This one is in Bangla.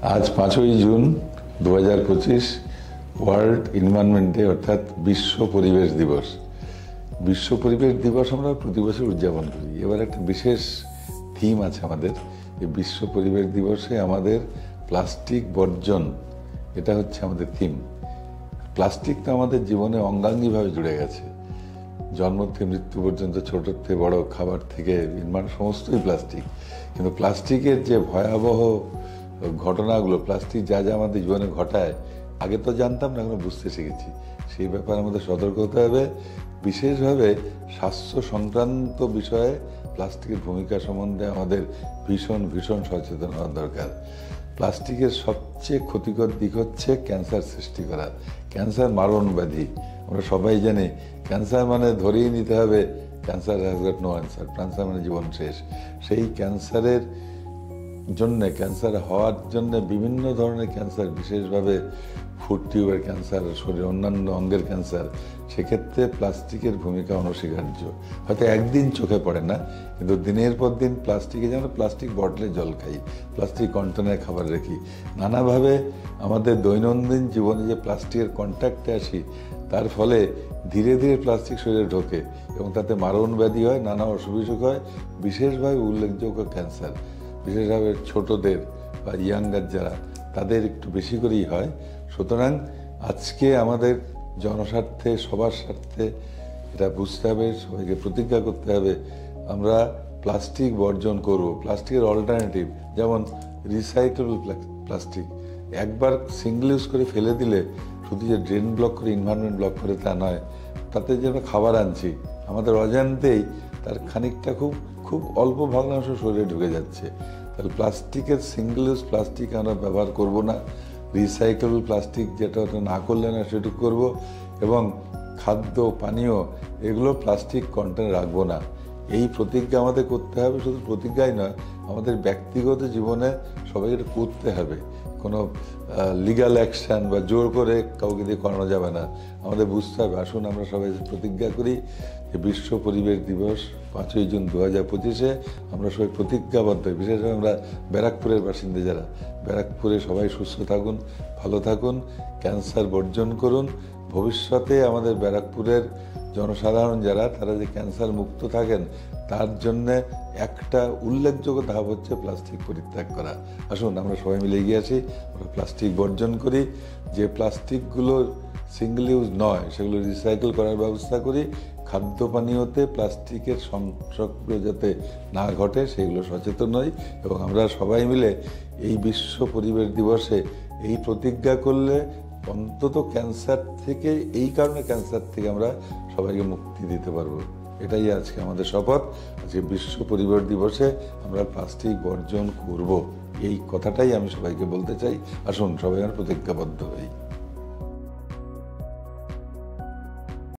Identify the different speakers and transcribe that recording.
Speaker 1: আজ 5ই জুন 2025 ওয়ার্ল্ড এনভায়রনমেন্ট ডে, অর্থাৎ বিশ্ব পরিবেশ দিবস। বিশ্ব পরিবেশ দিবস আমরা প্রতি বছর উদযাপন করি। এবার একটা বিশেষ থিম আছে আমাদের এই বিশ্ব পরিবেশ দিবসে। আমাদের প্লাস্টিক বর্জন, এটা হচ্ছে আমাদের থিম। প্লাস্টিক তো আমাদের জীবনে অঙ্গাঙ্গিভাবে জুড়ে গেছে। জন্ম থেকে মৃত্যু পর্যন্ত, ছোট থেকে বড়, খাবার থেকে সমস্তই প্লাস্টিক। কিন্তু প্লাস্টিকের যে ভয়াবহ ঘটনাগুলো, প্লাস্টিক যা যা আমাদের জীবনে ঘটায়, আগে তো জানতাম না, এখন বুঝতে শিখেছি। সেই ব্যাপারে আমাদের সতর্ক হতে হবে। বিশেষভাবে স্বাস্থ্য সংক্রান্ত বিষয়ে প্লাস্টিকের ভূমিকা সম্বন্ধে আমাদের ভীষণ ভীষণ সচেতন হওয়া দরকার। প্লাস্টিকের সবচেয়ে ক্ষতিকর দিক হচ্ছে ক্যান্সার সৃষ্টি করা। ক্যান্সার মারণ ব্যাধি, আমরা সবাই জানি। ক্যান্সার মানে ধরেই নিতে হবে cancer has got no answer, cancer মানে জীবন শেষ। সেই ক্যান্সারের জন্যে, ক্যান্সার হওয়ার জন্য বিভিন্ন ধরনের ক্যান্সার, বিশেষভাবে ফুড টিউবের ক্যান্সার, শরীর অন্যান্য অঙ্গের ক্যান্সার, সেক্ষেত্রে প্লাস্টিকের ভূমিকা অনস্বীকার্য। হয়তো একদিন চোখে পড়ে না, কিন্তু দিনের পর দিন প্লাস্টিকে, যেমন প্লাস্টিক বটলে জল খাই, প্লাস্টিক কন্টেনারে খাবার রাখি, নানাভাবে আমাদের দৈনন্দিন জীবনে যে প্লাস্টিকের কন্ট্যাক্টে আসি, তার ফলে ধীরে ধীরে প্লাস্টিক শরীরে ঢোকে এবং তাতে মারণ ব্যাধি হয়, নানা অসুখ বিসুখ হয়। বিশেষভাবে উল্লেখযোগ্য ক্যান্সার বিশেষভাবে ছোটদের বা ইয়াঙ্গার যারা, তাদের একটু বেশি করেই হয়। সুতরাং আজকে আমাদের জনস্বার্থে, সবার স্বার্থে এটা বুঝতে হবে, সবাইকে প্রতিজ্ঞা করতে হবে আমরা প্লাস্টিক বর্জন করব। প্লাস্টিকের অল্টারনেটিভ যেমন রিসাইকেবল প্লাস্টিক, একবার সিঙ্গল ইউজ করে ফেলে দিলে শুধু যে ড্রেন ব্লক করে, এনভায়রনমেন্ট ব্লক করে তা নয়, তাতে যে আমরা খাবার আনছি, আমাদের অজান্তেই তার খানিকটা খুব খুব অল্প ভগ্নাংশ শরীরে ঢুকে যাচ্ছে। তাহলে প্লাস্টিকের সিঙ্গল ইউজ প্লাস্টিক আমরা ব্যবহার করব না। রিসাইকেবল প্লাস্টিক যেটা না করলে না সেটুকু করব, এবং খাদ্য পানীয় এগুলো প্লাস্টিক কন্টেনারে রাখবো না। এই প্রতিজ্ঞা আমাদের করতে হবে। শুধু প্রতিজ্ঞাই নয়, আমাদের ব্যক্তিগত জীবনে সবাইকে এটা করতে হবে। কোনো লিগ্যাল অ্যাকশান বা জোর করে কাউকে দিয়ে করানো যাবে না। আমাদের বুঝতে হবে। আসুন আমরা সবাই প্রতিজ্ঞা করি যে বিশ্ব পরিবেশ দিবস 5ই জুন 2025-এ আমরা সবাই প্রতিজ্ঞাবদ্ধ। বিশেষভাবে আমরা ব্যারাকপুরের বাসিন্দা যারা, ব্যারাকপুরে সবাই সুস্থ থাকুন, ভালো থাকুন, ক্যান্সার বর্জন করুন। ভবিষ্যতে আমাদের ব্যারাকপুরের জনসাধারণ যারা, তারা যে ক্যান্সার মুক্ত থাকেন, তার জন্যে একটা উল্লেখযোগ্য ধাপ হচ্ছে প্লাস্টিক পরিত্যাগ করা। আসুন আমরা সবাই মিলে এগিয়ে আসি, আমরা প্লাস্টিক বর্জন করি। যে প্লাস্টিকগুলো সিঙ্গল ইউজ নয়, সেগুলো রিসাইকেল করার ব্যবস্থা করি। খাদ্য পানীয়তে প্লাস্টিকের সংসর্গ যাতে না ঘটে, সেগুলো সচেতন হই। এবং আমরা সবাই মিলে এই বিশ্ব পরিবেশ দিবসে এই প্রতিজ্ঞা করলে অন্তত ক্যান্সার থেকে, এই কারণে ক্যান্সার থেকে আমরা সবাইকে মুক্তি দিতে পারবো। এটাই আজকে আমাদের শপথ। আজকে বিশ্ব পরিবেশ দিবসে আমরা প্লাস্টিক বর্জন করব, এই কথাটাই আমি সবাইকে বলতে চাই। আসুন সবাই আমরা প্রতিজ্ঞাবদ্ধ হই।